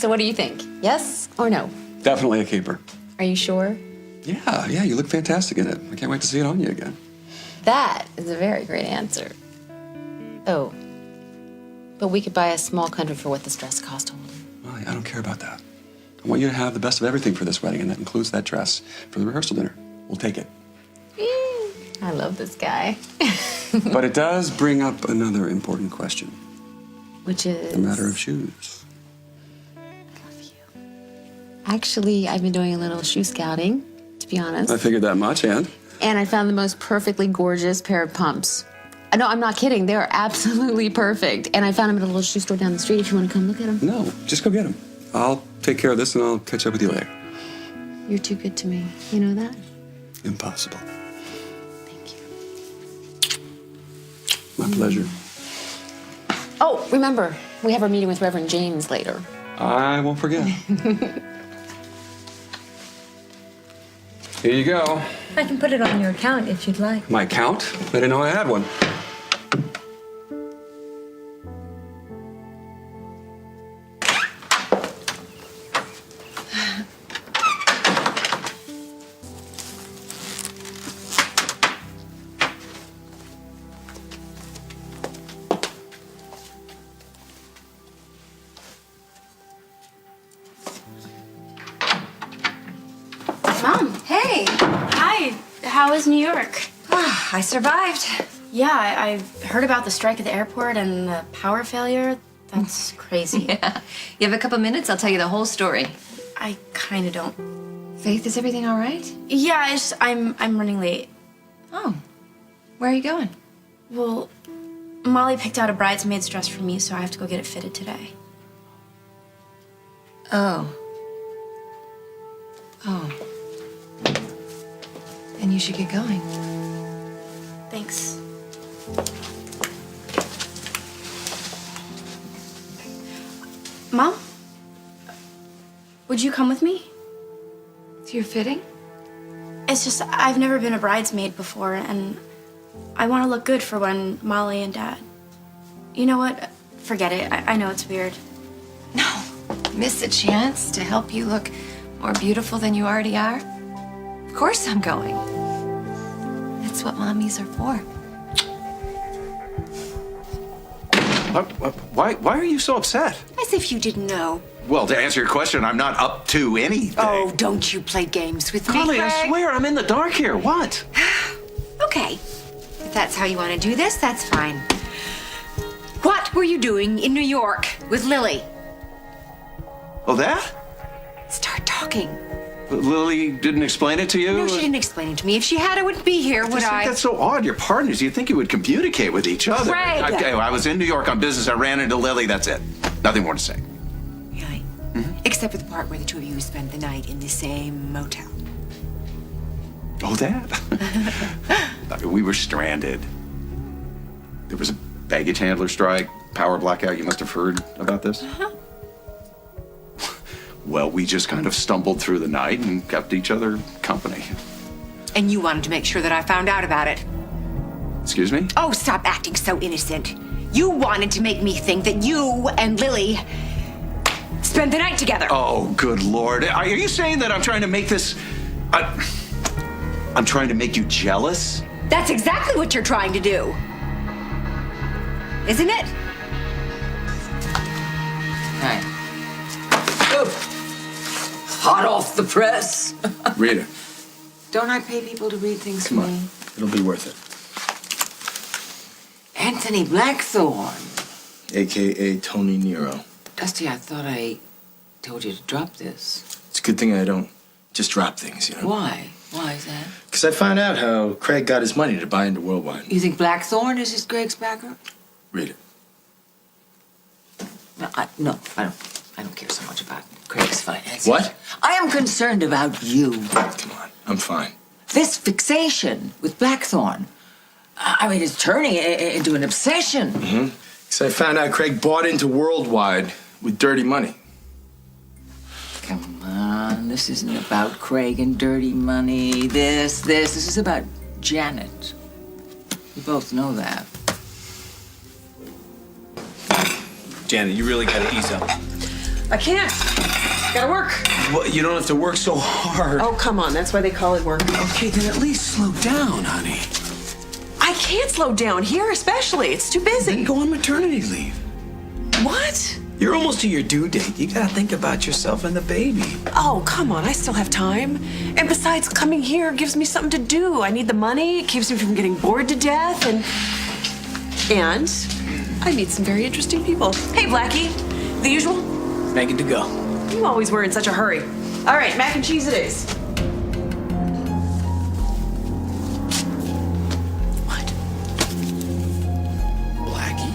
So what do you think? Yes or no? Definitely a keeper. Are you sure? Yeah, you look fantastic in it. I can't wait to see it on you again. That is a very great answer. Oh, but we could buy a small country for what this dress cost, Holden. Well, I don't care about that. I want you to have the best of everything for this wedding, and that includes that dress for the rehearsal dinner. We'll take it. I love this guy. But it does bring up another important question. Which is? The matter of shoes. Love you. Actually, I've been doing a little shoe scouting, to be honest. I figured that much, and? And I found the most perfectly gorgeous pair of pumps. No, I'm not kidding. They are absolutely perfect. And I found them at a little shoe store down the street if you want to come look at them. No, just go get them. I'll take care of this, and I'll catch up with you later. You're too good to me. You know that? Impossible. Thank you. My pleasure. Oh, remember, we have our meeting with Reverend James later. I won't forget. Here you go. I can put it on your account if you'd like. My account? I didn't know I had one. Mom. Hey! Hi. How is New York? I survived. Yeah, I heard about the strike at the airport and the power failure. That's crazy. Yeah. You have a couple minutes? I'll tell you the whole story. I kind of don't. Faith, is everything all right? Yeah, I'm running late. Oh. Where are you going? Well, Molly picked out a bridesmaid's dress for me, so I have to go get it fitted today. Oh. Oh. Then you should get going. Thanks. Mom? Would you come with me? To your fitting? It's just, I've never been a bridesmaid before, and I want to look good for when Molly and Dad. You know what? Forget it. I know it's weird. No. Miss a chance to help you look more beautiful than you already are? Of course I'm going. That's what mommies are for. Why are you so upset? As if you didn't know. Well, to answer your question, I'm not up to anything. Oh, don't you play games with me, Molly, I Craig. swear I'm in the dark here. What? Okay. If that's how you want to do this, that's fine. What were you doing in New York with Lily? Oh, that? Start talking. Lily didn't explain it to you? No, she didn't explain it to me. If she had, I wouldn't be here, would just think I? that's so odd. You're partners. You'd think you would communicate with each other. Craig! I was in New York on business. I ran into Lily. That's it. Nothing more to say. Really? Except for the part where the two of you spent the night in the same motel. Oh, that? We were stranded. There was a baggage handler strike, power blackout. You must have heard about this. Well, we just kind of stumbled through the night and kept each other company. And you wanted to make sure that I found out about it. Excuse me? Oh, stop acting so innocent. You wanted to make me think that you and Lily spent the night together. Oh, good Lord. Are you saying that I'm trying to make this... I'm trying to make you jealous? That's exactly what you're trying to do. Isn't it? Right. Hot off the press. Read it. Don't I pay people to read things for Come on. me? It'll be worth it. Anthony Blackthorne. AKA Tony Nero. Dusty, I thought I told you to drop this. It's a good thing I don't just drop things, you know? Why? Why is that? Because I found out how Craig got his money to buy into Worldwide. You think Blackthorne is his Greg's backer? Read it. No, I don't care so much about Craig's finances. What? I am concerned about you. Come on, I'm fine. This fixation with Blackthorne. I mean, it's turning into an obsession. Because I found out Craig bought into Worldwide with dirty money. Come on, this isn't about Craig and dirty money. This is about Janet. We both know that. Janet, you really gotta ease up. I can't. Gotta work. Well, you don't have to work so hard. Oh, come on. That's why they call it work. Okay, then at least slow down, honey. I can't slow down here, especially. It's too busy. Then go on maternity leave. What? You're almost to your due date. You gotta think about yourself and the baby. Oh, come on. I still have time. And besides, coming here gives me something to do. I need the money. It keeps me from getting bored to death. And I meet some very interesting people. Hey, Blackie. The usual? Make it to go. You always were in such a hurry. All right, mac and cheese it is. What? Blackie.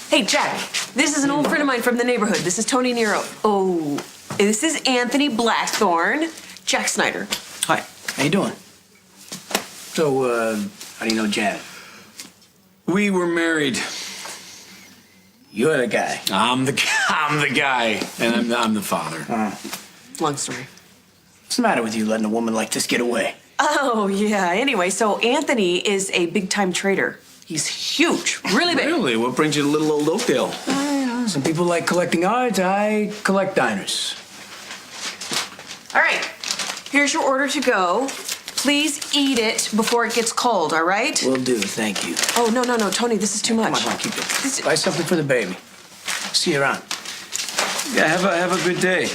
Hey, Jack. This is an old friend of mine from the neighborhood. This is Tony Nero. Oh, this is Anthony Blackthorne. Jack Snyder. Hi, how you doing? So, how do you know Janet? We were married. You're the guy. I'm the guy, and I'm the father. Long story. What's the matter with you letting a woman like this get away? Oh, yeah. Anyway, so Anthony is a big-time trader. He's huge, really big. Really? What brings you to little old Oakdale? Some people like collecting art. I collect diners. All right, here's your order to go. Please eat it before it gets cold, all right? Will do, thank you. Oh, no, Tony, this is too much. Come on, keep it. Buy something for the baby. See you around. Yeah, have a good day.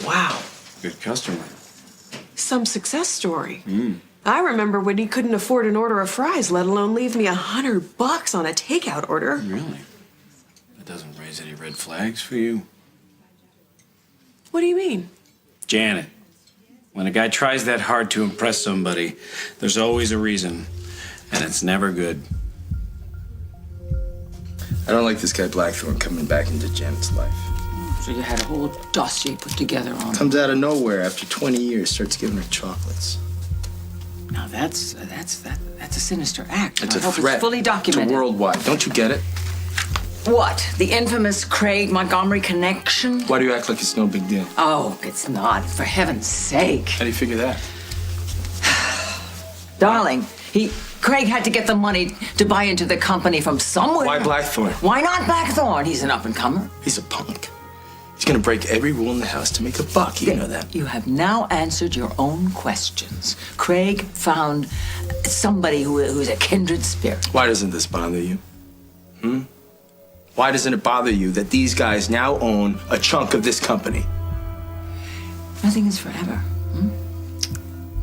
Wow, Good customer. some success story. I remember when he couldn't afford an order of fries, let alone leave me $100 on a takeout order. Really? That doesn't raise any red flags for you? What do you mean? Janet, when a guy tries that hard to impress somebody, there's always a reason, and it's never good. I don't like this guy Blackthorne coming back into Janet's life. So you had a whole dossier put together on him. Comes out of nowhere after 20 years, starts giving her chocolates. Now that's a sinister act. It's I a hope threat it's fully documented. to worldwide. Don't you get it? What? The infamous Craig Montgomery connection? Why do you act like it's no big deal? Oh, it's not. For heaven's sake. How do you figure that? Darling, Craig had to get the money to buy into the company from somewhere. Why Blackthorne? Why not Blackthorne? He's an up-and-comer. He's a punk. He's gonna break every rule in the house to make a buck. You know that. You have now answered your own questions. Craig found somebody who's a kindred spirit. Why doesn't this bother you? Why doesn't it bother you that these guys now own a chunk of this company? Nothing is forever.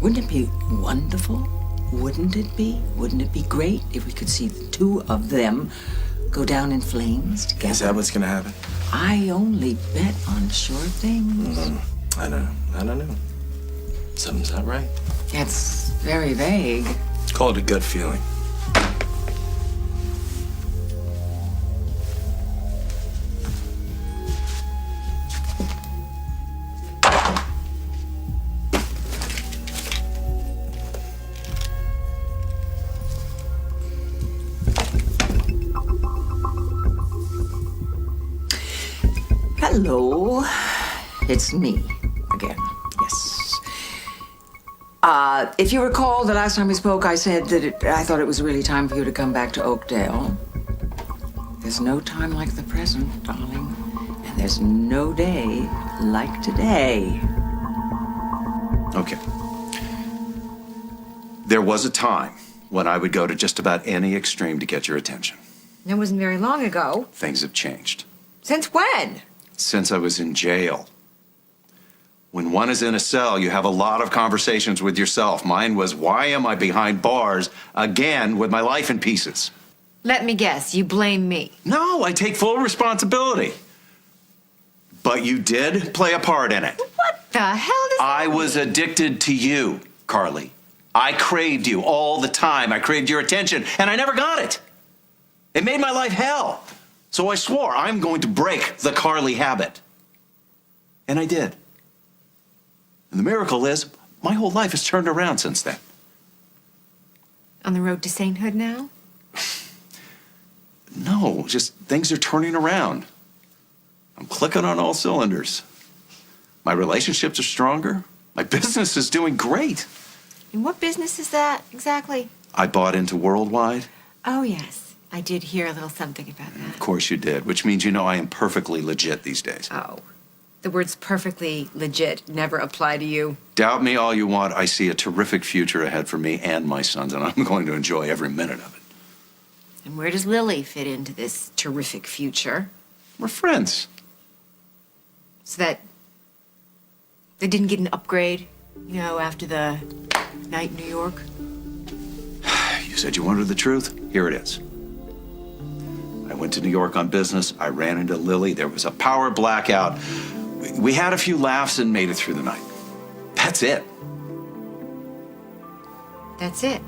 Wouldn't it be wonderful? Wouldn't it be? Wouldn't it be great if we could see the two of them go down in flames together? Is that what's gonna happen? I only bet on sure things. I don't know. Something's not right. It's very vague. Call it a gut feeling. Hello, it's me again. Yes. If you recall, the last time we spoke, I said that I thought it was really time for you to come back to Oakdale. There's no time like the present, darling, and there's no day like today. Okay. There was a time when I would go to just about any extreme to get your attention. That wasn't very long ago. Things have changed. Since when? Since I was in jail. When one is in a cell, you have a lot of conversations with yourself. Mine was, why am I behind bars again with my life in pieces? Let me guess, you blame me. No, I take full responsibility. But you did play a part in it. What the hell does I was addicted to you, Carly. I craved you all the time. I craved your attention, and I never got it. It made my life hell. So I swore I'm going to break the Carly habit. And I did. And the miracle is, my whole life has turned around since then. On the road to sainthood now? No, just things are turning around. I'm clicking on all cylinders. My relationships are stronger. My business is doing great. And what business is that exactly? I bought into Worldwide. Oh, yes. I did hear a little something about that. Of course you did, which means you know I am perfectly legit these days. Oh. The words perfectly legit never apply to you. Doubt me all you want. I see a terrific future ahead for me and my sons, and I'm going to enjoy every minute of it. And where does Lily fit into this terrific future? We're friends. So that they didn't get an upgrade, after the night in New York? You said you wanted the truth. Here it is. I went to New York on business. I ran into Lily. There was a power blackout. We had a few laughs and made it through the night. That's it. That's it.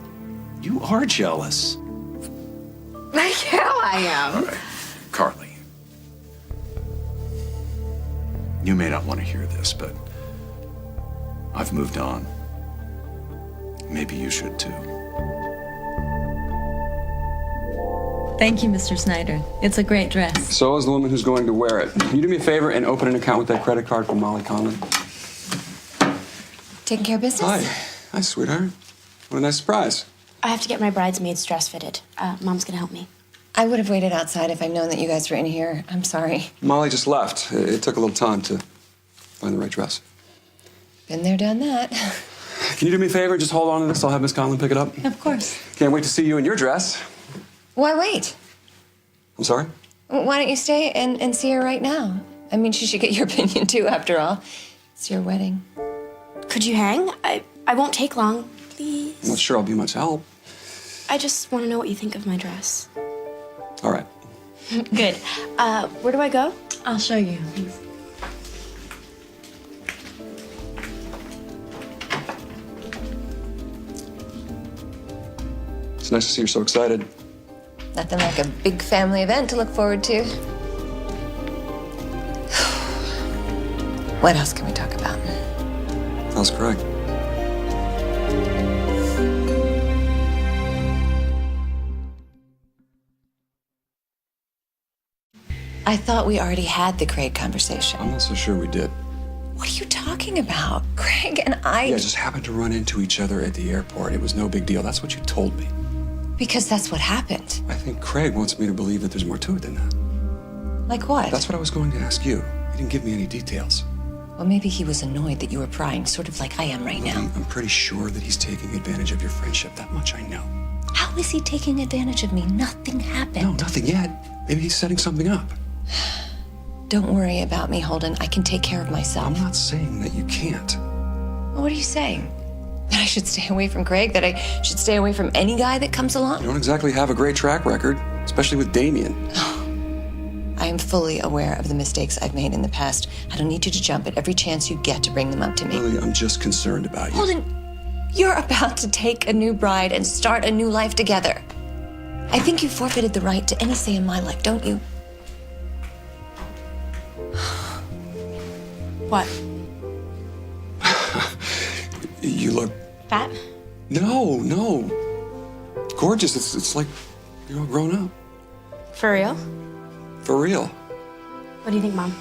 You are jealous. Like hell I am. All right, Carly. You may not want to hear this, but I've moved on. Maybe you should too. Thank you, Mr. Snyder. It's a great dress. So is the woman who's going to wear it. Can you do me a favor and open an account with that credit card from Molly Conlon? Taking care of business? Hi. Hi, sweetheart. What a nice surprise. I have to get my bridesmaid's dress fitted. Mom's gonna help me. I would have waited outside if I'd known that you guys were in here. I'm sorry. Molly just left. It took a little time to find the right dress. Been there, done that. Can you do me a favor? Just hold on to this. I'll have Miss Conlon pick it up. Of course. Can't wait to see you in your dress. Why wait? I'm sorry? Why don't you stay and see her right now? I mean, she should get your opinion too, after all. It's your wedding. Could you hang? I won't take long, please. I'm not sure I'll be much help. I just want to know what you think of my dress. All right. Good. Where do I go? I'll show you. It's nice to see you're so excited. Nothing like a big family event to look forward to. What else can we talk about? How's Craig? I thought we already had the Craig conversation. I'm not so sure we did. What are you talking about? Craig and I... Yeah, just happened to run into each other at the airport. It was no big deal. That's what you told me. Because that's what happened. I think Craig wants me to believe that there's more to it than that. Like what? That's what I was going to ask you. He didn't give me any details. Well, maybe he was annoyed that you were prying, sort of like I am right now. I'm pretty sure that he's taking advantage of your friendship. That much I know. How is he taking advantage of me? Nothing happened. No, nothing yet. Maybe he's setting something up. Don't worry about me, Holden. I can take care of myself. I'm not saying that you can't. Well, what are you saying? That I should stay away from Craig? That I should stay away from any guy that comes along? You don't exactly have a great track record, especially with Damien. I am fully aware of the mistakes I've made in the past. I don't need you to jump at every chance you get to bring them up to me. Lily, I'm just concerned about you. Holden, you're about to take a new bride and start a new life together. I think you forfeited the right to any say in my life, don't you? What? You look... Fat? No. Gorgeous. It's like you're all grown up. For real? For real. What do you think, Mom?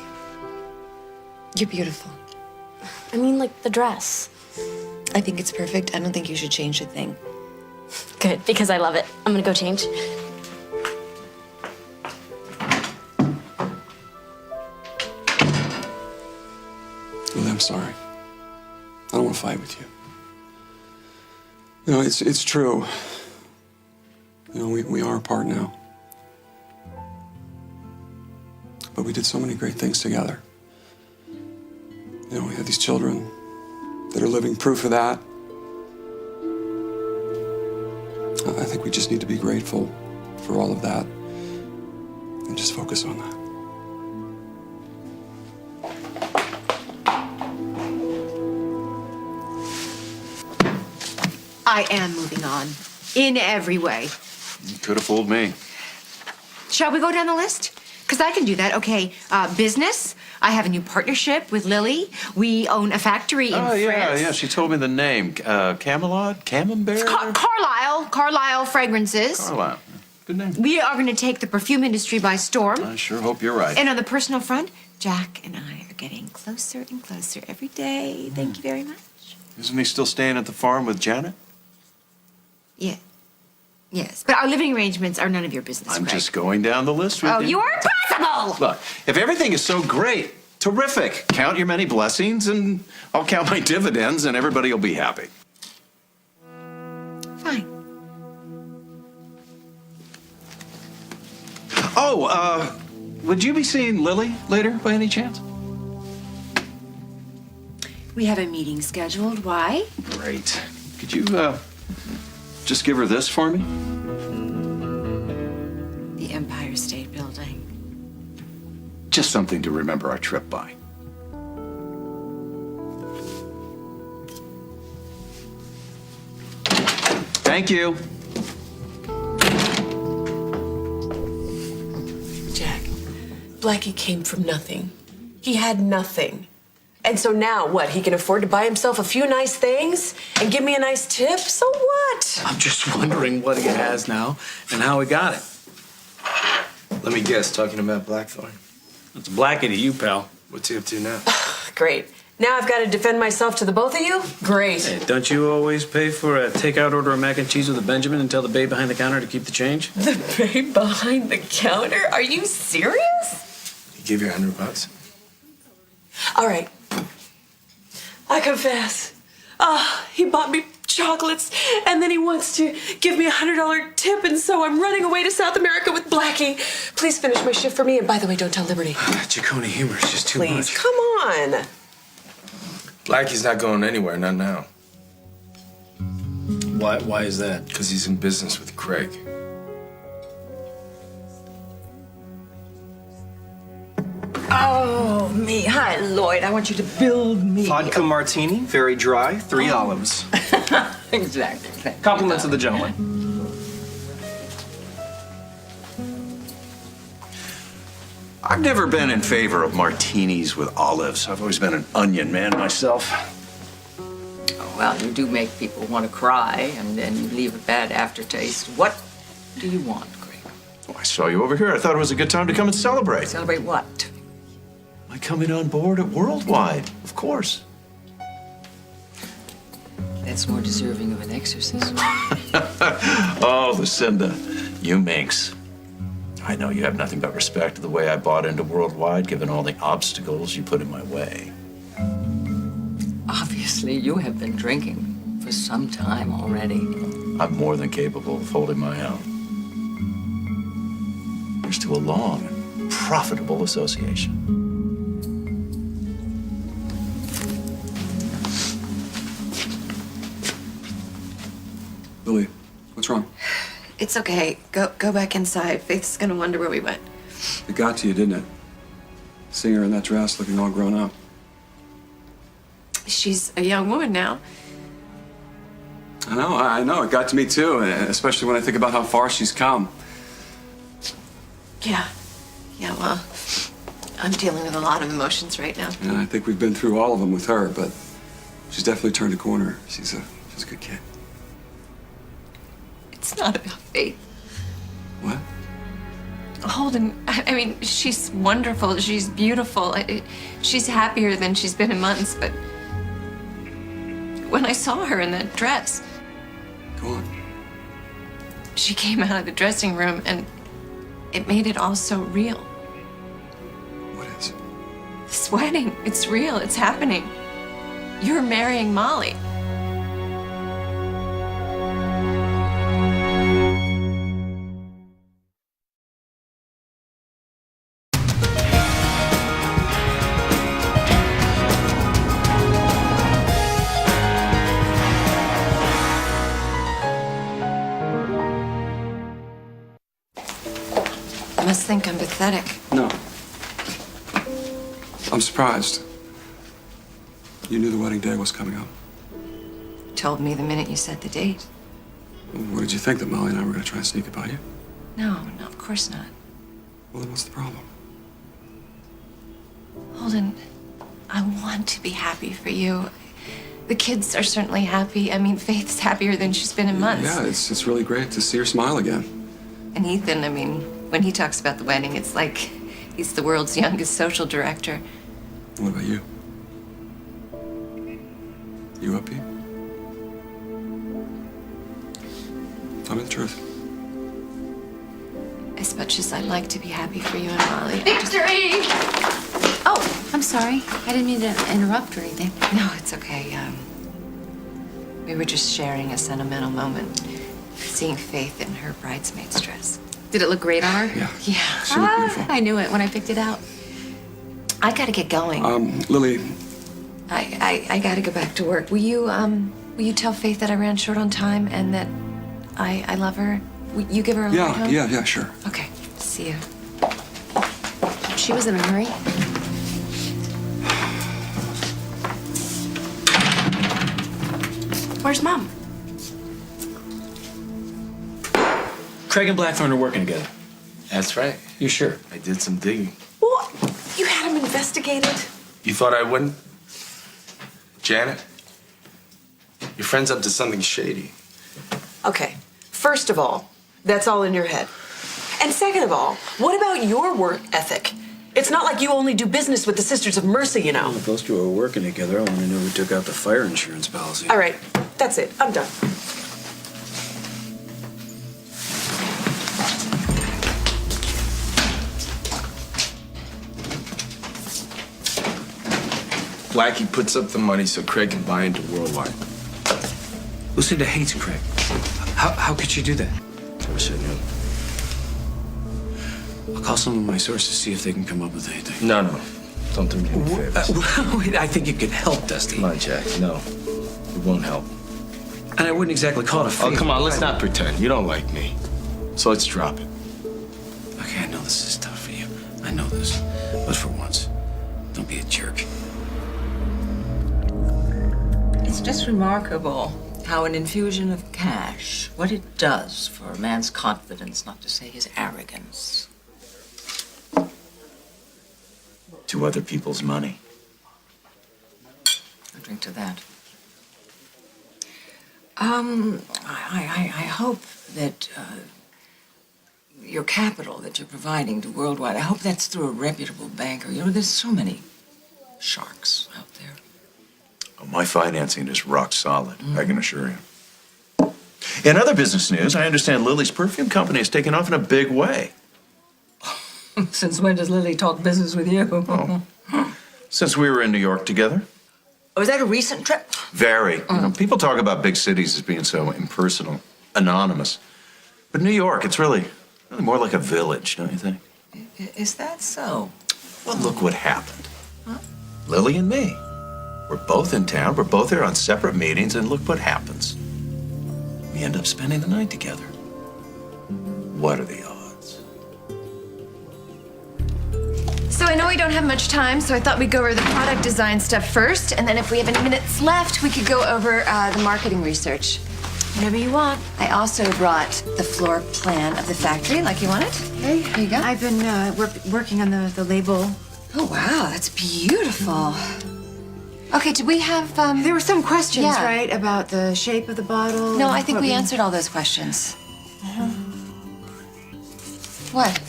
You're beautiful. I mean, like, the dress. I think it's perfect. I don't think you should change a thing. Good, because I love it. I'm gonna go change. Lily, I'm sorry. I don't want to fight with you. You know, it's true. You know, we are apart now. But we did so many great things together. You know, we had these children that are living proof of that. I think we just need to be grateful for all of that and just focus on that. I am moving on. In every way. You could have fooled me. Shall we go down the list? Because I can do that. Okay, business. I have a new partnership with Lily. We own a factory in France. Yeah. She told me the name. Camelot? Camembert? Carlisle Fragrances. Carlisle. Good name. We are going to take the perfume industry by storm. I sure hope you're right. And on the personal front, Jack and I are getting closer and closer every day. Thank you very much. Isn't he still staying at the farm with Janet? Yeah. Yes, but our living arrangements are none of your business, I'm Craig. just going down the list with Oh, you. you are impossible! Look, if everything is so great, terrific, count your many blessings and I'll count my dividends and everybody will be happy. Fine. Oh, would you be seeing Lily later by any chance? We have a meeting scheduled. Why? Great. Could you, just give her this for me? The Empire State Building. Just something to remember our trip by. Thank you. Jack, Blackie came from nothing. He had nothing. And so now what? He can afford to buy himself a few nice things and give me a nice tip? So what? I'm just wondering what he has now and how he got it. Let me guess, talking about Blackthorn. It's Blackie to you, pal. What's he up to now? Great. Now I've got to defend myself to the both of you? Great. Hey, don't you always pay for a takeout order of mac and cheese with a Benjamin and tell the babe behind the counter to keep the change? The babe behind the counter? Are you serious? He gave you $100? All right. I confess. He bought me chocolates, and then he wants to give me a $100 tip, and so I'm running away to South America with Blackie. Please finish my shift for me, and by the way, don't tell Liberty. Ciccone humor is just too Please, much. come on. Blackie's not going anywhere, not now. Why is that? Because he's in business with Craig. Oh, me. Hi, Lloyd. I want you to build me. Vodka martini, very dry, 3 olives. Exactly. Compliments of the gentleman. I've never been in favor of martinis with olives. I've always been an onion man myself. Well, you do make people want to cry, and then you leave a bad aftertaste. What do you want, Craig? Well, I saw you over here. I thought it was a good time to come and celebrate. Celebrate what? My coming on board at Worldwide, of course. That's more deserving of an exorcism. Oh, Lucinda, you minx. I know you have nothing but respect for the way I bought into Worldwide, given all the obstacles you put in my way. Obviously, you have been drinking for some time already. I'm more than capable of holding my own. Here's to a long and profitable association. Lily, what's wrong? It's okay. Go back inside. Faith's gonna wonder where we went. It got to you, didn't it? Seeing her in that dress, looking all grown up. She's a young woman now. I know. It got to me too, especially when I think about how far she's come. Yeah. Yeah, well, I'm dealing with a lot of emotions right now. And I think we've been through all of them with her, but she's definitely turned a corner. She's a good kid. It's not about Faith. What? Holden, I mean, she's wonderful. She's beautiful. She's happier than she's been in months, but when I saw her in that dress, Go on. she came out of the dressing room and it made it all so real. What is? This wedding, it's real. It's happening. You're marrying Molly. You must think I'm pathetic. No. I'm surprised. You knew the wedding day was coming up. You told me the minute you set the date. What did you think, that Molly and I were going to try and sneak it by you? No, of course not. Well, then what's the problem? Holden, I want to be happy for you. The kids are certainly happy. I mean, Faith's happier than she's been in months. Yeah, it's really great to see her smile again. And Ethan, I mean, when he talks about the wedding, it's like He's the world's youngest social director. What about you? You happy? Tell me the truth. As much as I'd like to be happy for you and Molly. Victory! Oh, I'm sorry. I didn't mean to interrupt or anything. No, it's okay. We were just sharing a sentimental moment, seeing Faith in her bridesmaid's dress. Did it look great on her? Yeah. Yeah. She looked beautiful. I knew it when I picked it out. I gotta get going. Lily, I gotta go back to work. Will you tell Faith that I ran short on time and that I love her? Will you give her a ride home? yeah, sure. Okay. See you. She was in a hurry. Where's Mom? Craig and Blackthorn are working together. That's right. You sure? I did some digging. What? You had him investigated? You thought I wouldn't? Janet? Your friend's up to something shady. Okay. First of all, that's all in your head. And second of all, what about your work ethic? It's not like you only do business with the Sisters of Mercy, you know. If those two are working together, I want to know who took out the fire insurance policy. All right. That's it. I'm done. Blackie puts up the money so Craig can buy into Worldwide. Lucinda hates Craig. How could she do that? I wish I knew. I'll call some of my sources, see if they can come up with anything. No. Don't do me any favors. Wait, I think it could help, Dusty. Come on, Jack. No. It won't help. And I wouldn't exactly call it a favor. Oh, come on. Let's not pretend. You don't like me. So let's drop it. Okay, I know this is tough for you. I know this. But for once, don't be a jerk. It's just remarkable how an infusion of cash, what it does for a man's confidence, not to say his arrogance. To other people's money. I'll drink to that. I hope that your capital that you're providing to Worldwide, I hope that's through a reputable banker. You know, there's so many sharks out there. Oh, my financing is rock solid, I can assure you. In other business news, I understand Lily's perfume company has taken off in a big way. Since when does Lily talk business with you? Oh. Since we were in New York together. Was that a recent trip? Very. You know, people talk about big cities as being so impersonal, anonymous. But New York, it's really more like a village, don't you think? Is that so? Well, look what happened. Lily and me. We're both in town, we're both there on separate meetings, and look what happens. We end up spending the night together. What are the odds? So I know we don't have much time, so I thought we'd go over the product design stuff first, and then if we have any minutes left, we could go over the marketing research. Whatever you want. I also brought the floor plan of the factory, like you wanted. Hey, Here you go. I've been working on the label. Oh, wow, that's beautiful. Okay, did we have, There were some questions, Yeah. right, about the shape of the bottle? No, and I think what we answered all those questions. What?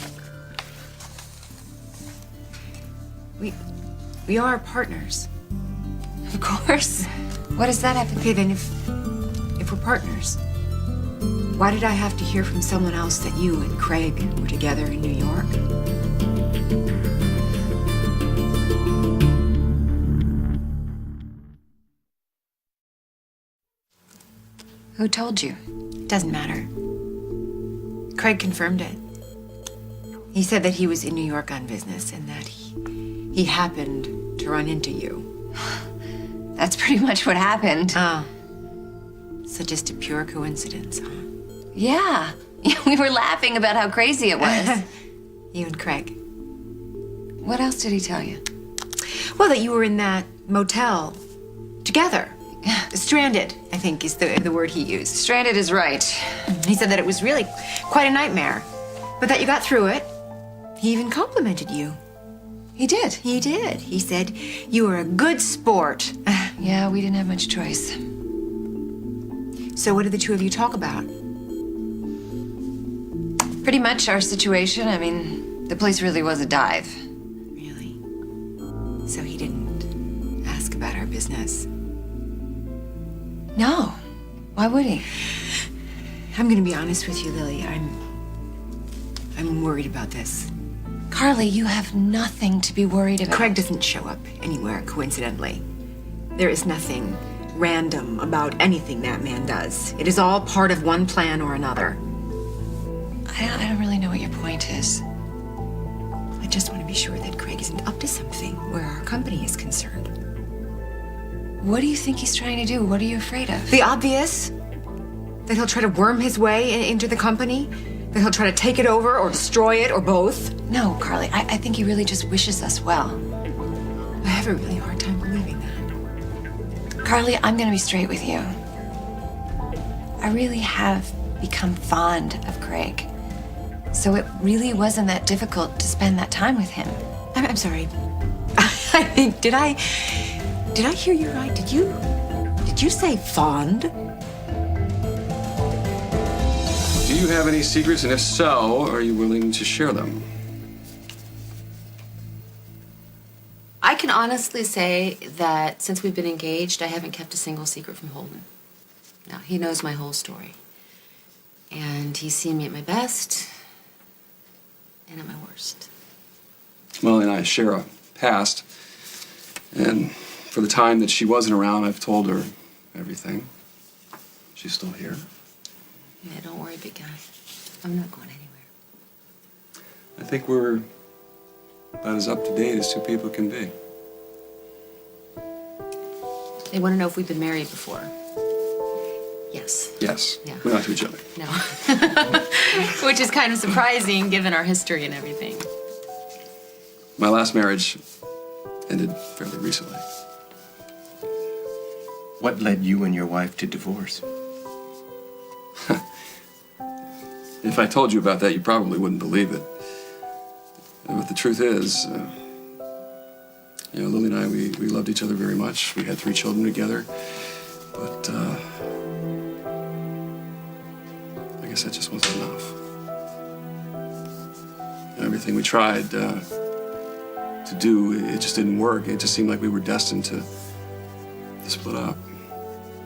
We are partners. Of course. What does that have to Okay, then if we're partners, why did I have to hear from someone else that you and Craig were together in New York? Who told you? Doesn't matter. Craig confirmed it. He said that he was in New York on business and that he happened to run into you. That's pretty much what happened. Oh. So just a pure coincidence, huh? Yeah. We were laughing about how crazy it was. You and Craig. What else did he tell you? Well, that you were in that motel together. Stranded, I think, is the word he used. Stranded is right. He said that it was really quite a nightmare, but that you got through it. He even complimented you. He did. He did. He said you were a good sport. Yeah, we didn't have much choice. So what did the two of you talk about? Pretty much our situation. I mean, the place really was a dive. So he didn't ask about our business. No. Why would he? I'm gonna be honest with you, Lily. I'm worried about this. Carly, you have nothing to be worried about. Craig doesn't show up anywhere coincidentally. There is nothing random about anything that man does. It is all part of one plan or another. I don't really know what your point is. I just want to be sure that Craig isn't up to something where our company is concerned. What do you think he's trying to do? What are you afraid of? The obvious. That he'll try to worm his way into the company. That he'll try to take it over or destroy it or both. No, Carly, I think he really just wishes us well. I have a really hard time believing that. Carly, I'm gonna be straight with you. I really have become fond of Craig. So it really wasn't that difficult to spend that time with him. I'm sorry. Did I hear you right? Did you say fond? Do you have any secrets, and if so, are you willing to share them? I can honestly say that since we've been engaged, I haven't kept a single secret from Holden. Now, he knows my whole story. And he's seen me at my best and at my worst. Molly and I share a past, and for the time that she wasn't around, I've told her everything. She's still here. Yeah, don't worry, big guy. I'm not going anywhere. I think we're about as up to date as two people can be. They want to know if we've been married before. Yes. Yes. Yeah. We're not to each other. No. Which is kind of surprising given our history and everything. My last marriage ended fairly recently. What led you and your wife to divorce? If I told you about that, you probably wouldn't believe it. But the truth is, Lily and I, we loved each other very much. We had 3 children together. But I guess that just wasn't enough. Everything we tried to do, it just didn't work. It just seemed like we were destined to split up,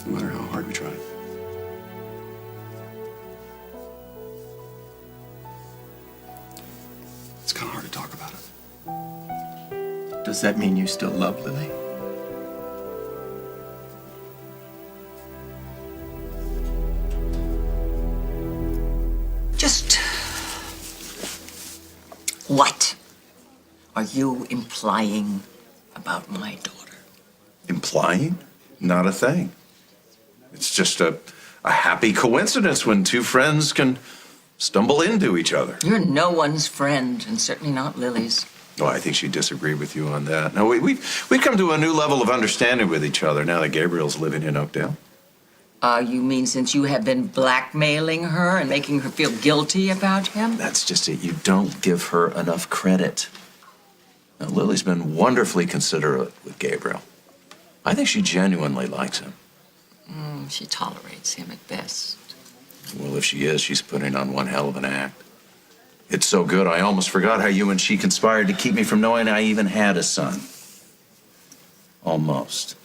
no matter how hard we tried. It's kind of hard to talk about it. Does that mean you still love Lily? Just what are you implying about my daughter? Implying? Not a thing. It's just a happy coincidence when two friends can stumble into each other. You're no one's friend, and certainly not Lily's. Oh, I think she'd disagree with you on that. No, we've come to a new level of understanding with each other now that Gabriel's living in Oakdale. You mean since you have been blackmailing her and making her feel guilty about him? That's just it. You don't give her enough credit. Now, Lily's been wonderfully considerate with Gabriel. I think she genuinely likes him. She tolerates him at best. Well, if she is, she's putting on one hell of an act. It's so good, I almost forgot how you and she conspired to keep me from knowing I even had a son. Almost.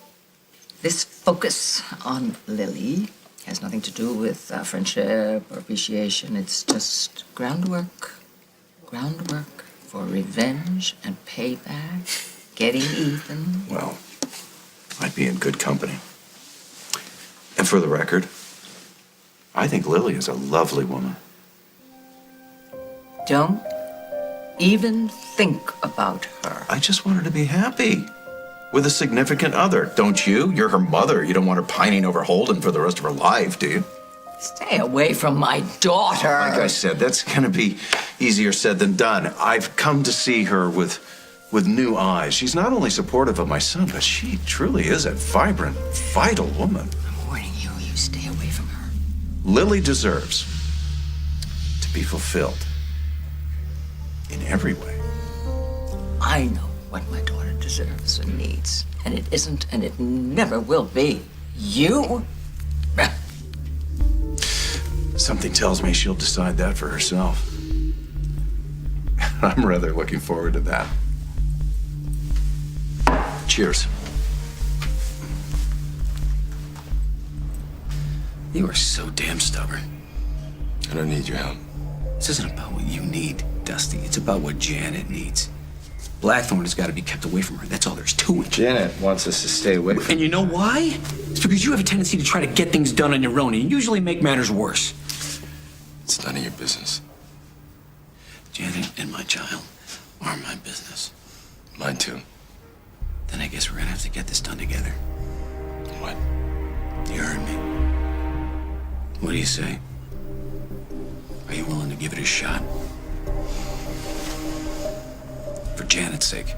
This focus on Lily has nothing to do with friendship or appreciation. It's just groundwork. Groundwork for revenge and payback, getting even. Well, I'd be in good company. And for the record, I think Lily is a lovely woman. Don't even think about her. I just want her to be happy with a significant other. Don't you? You're her mother. You don't want her pining over Holden for the rest of her life, do you? Stay away from my daughter. Like I said, that's going to be easier said than done. I've come to see her with new eyes. She's not only supportive of my son, but she truly is a vibrant, vital woman. I'm warning you, you stay away from her. Lily deserves to be fulfilled in every way. I know what my daughter deserves and needs, and it isn't, and it never will be you. Something tells me she'll decide that for herself. I'm rather looking forward to that. Cheers. You are so damn stubborn. I don't need your help. This isn't about what you need, Dusty. It's about what Janet needs. Blackthorn has got to be kept away from her. That's all there's to it. Janet wants us to stay away from. And you know why? It's because you have a tendency to try to get things done on your own, and you usually make matters worse. It's none of your business. Janet and my child are my business. Mine too. Then I guess we're gonna have to get this done together. What? You heard me. What do you say? Are you willing to give it a shot? For Janet's sake.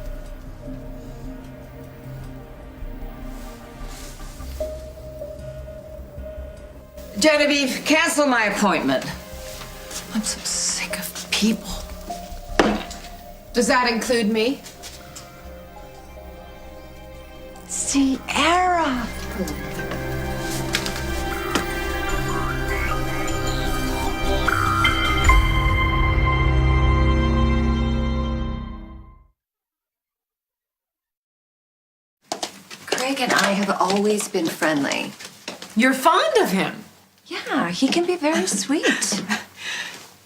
Genevieve, cancel my appointment. I'm so sick of people. Does that include me? Sierra. Craig and I have always been friendly. You're fond of him. Yeah, he can be very sweet.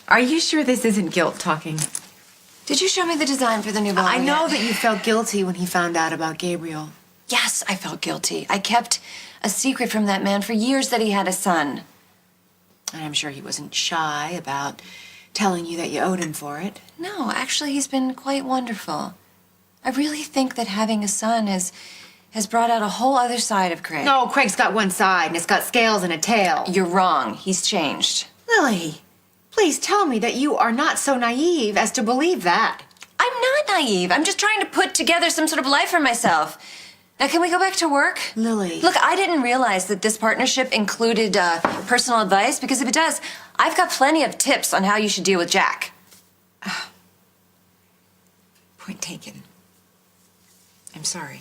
Are you sure this isn't guilt talking? Did you show me the design for the new bottle I know yet? that you felt guilty when he found out about Gabriel. Yes, I felt guilty. I kept a secret from that man for years that he had a son. And I'm sure he wasn't shy about telling you that you owed him for it. No, actually, he's been quite wonderful. I really think that having a son has brought out a whole other side of Craig. No, Craig's got one side and it's got scales and a tail. You're wrong. He's changed. Lily, please tell me that you are not so naive as to believe that. I'm not naive. I'm just trying to put together some sort of life for myself. Now, can we go back to work? Lily. Look, I didn't realize that this partnership included personal advice, because if it does, I've got plenty of tips on how you should deal with Jack. Point taken. I'm sorry.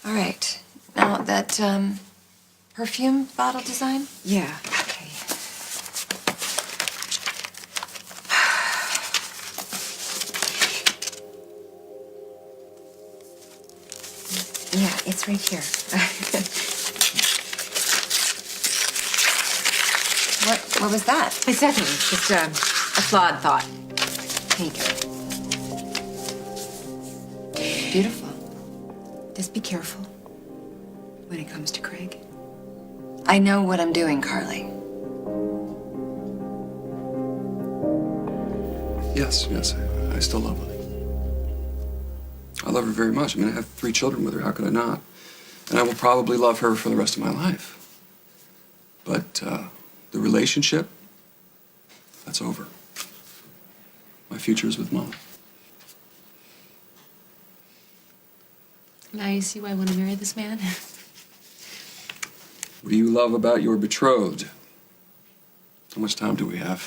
All right. Now, that perfume bottle design? Yeah, okay. Yeah, it's right here. What was that? It's nothing. Just a flawed thought. Here you go. Beautiful. Just be careful when it comes to Craig. I know what I'm doing, Carly. Yes, I still love Lily. I love her very much. I mean, I have 3 children with her. How could I not? And I will probably love her for the rest of my life. But the relationship, that's over. My future is with Mom. Now you see why I want to marry this man? What do you love about your betrothed? How much time do we have?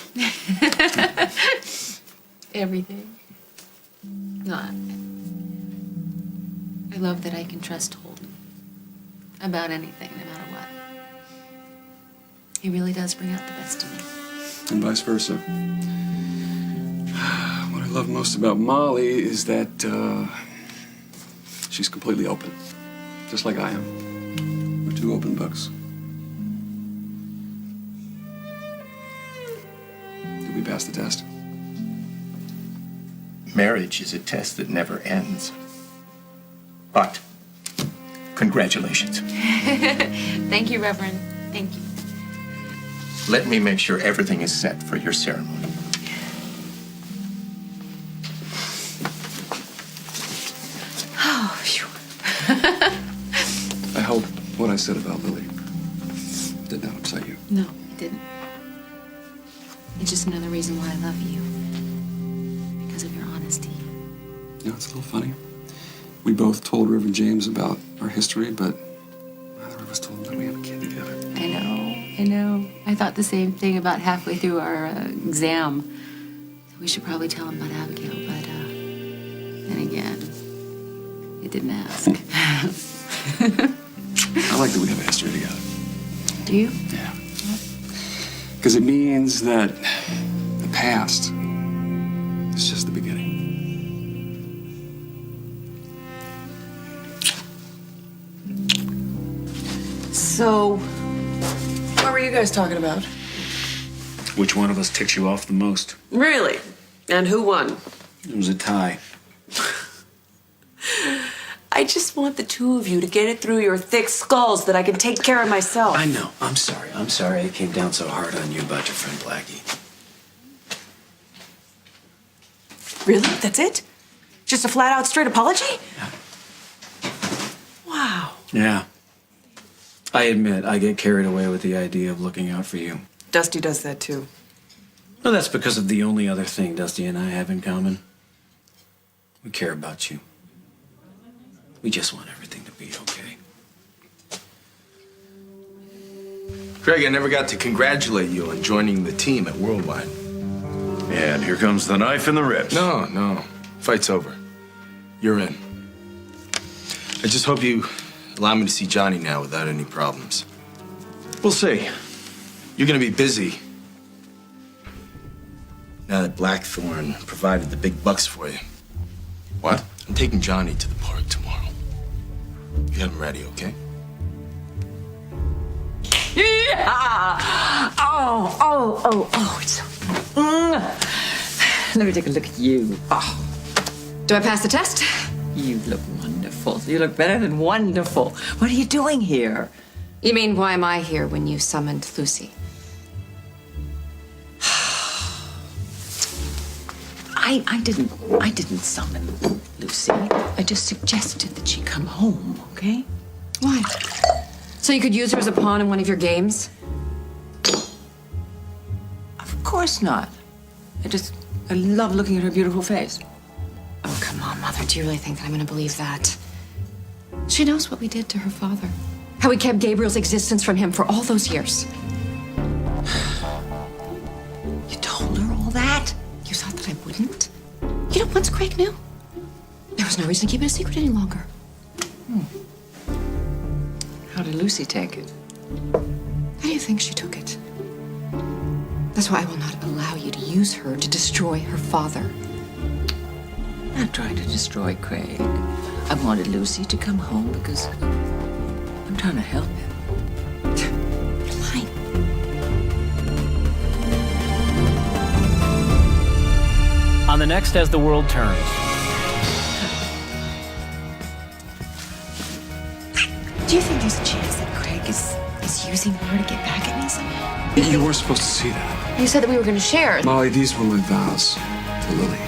Everything. No, I love that I can trust Holden about anything, no matter what. He really does bring out the best in me. And vice versa. What I love most about Molly is that she's completely open, just like I am. We're 2 open books. Did we pass the test? Marriage is a test that never ends. But, congratulations. Thank you, Reverend. Thank you. Let me make sure everything is set for your ceremony. Oh, phew. I hope what I said about Lily did not upset you. No, it didn't. It's just another reason why I love you. Because of your honesty. You know, it's a little funny. We both told Reverend James about our history, but neither of us told him that we have a kid together. I know. I thought the same thing about halfway through our exam. We should probably tell him about Abigail, but then again, it didn't ask. I like that we have a history together. Do you? Yeah. Because it means that the past is just the beginning. So, what were you guys talking about? Which one of us ticks you off the most? Really? And who won? It was a tie. I just want the two of you to get it through your thick skulls that I can take care of myself. I know. I'm sorry. I'm sorry I came down so hard on you about your friend Blackie. Really? That's it? Just a flat out straight apology? Wow. Yeah. I admit, I get carried away with the idea of looking out for you. Dusty does that too. Well, that's because of the only other thing Dusty and I have in common. We care about you. We just want everything to be okay. Craig, I never got to congratulate you on joining the team at Worldwide. And here comes the knife in the ribs. No. Fight's over. You're in. I just hope you allow me to see Johnny now without any problems. We'll see. You're gonna be busy now that Blackthorn provided the big bucks for you. What? I'm taking Johnny to the park tomorrow. You have him ready, okay? Yeah! Oh, it's so... Let me take a look at you. Oh, Do I pass the test? you look wonderful. You look better than wonderful. What are you doing here? You mean, why am I here when you summoned Lucy? I didn't summon Lucy. I just suggested that she come home, okay? Why? So you could use her as a pawn in one of your games? Of course not. I love looking at her beautiful face. Oh, come on, Mother. Do you really think that I'm going to believe that? She knows what we did to her father. How we kept Gabriel's existence from him for all those years. You told her all that? You thought that I wouldn't? You know, once Craig knew, there was no reason to keep it a secret any longer. How did Lucy take it? How do you think she took it? That's why I will not allow you to use her to destroy her father. I'm not trying to destroy Craig. I wanted Lucy to come home because I'm trying to help him. You're lying. On the next As the World Turns. Do you think there's a chance that Craig is using her to get back at me somehow? You weren't supposed to see that. You said that we were going to share. Molly, these were my vows to Lily.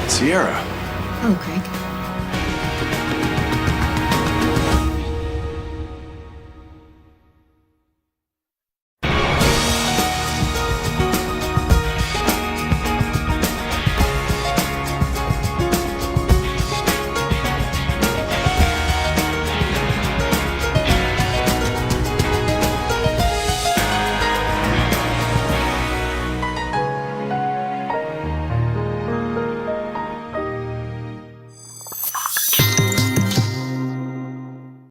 Sierra. Hello, Craig.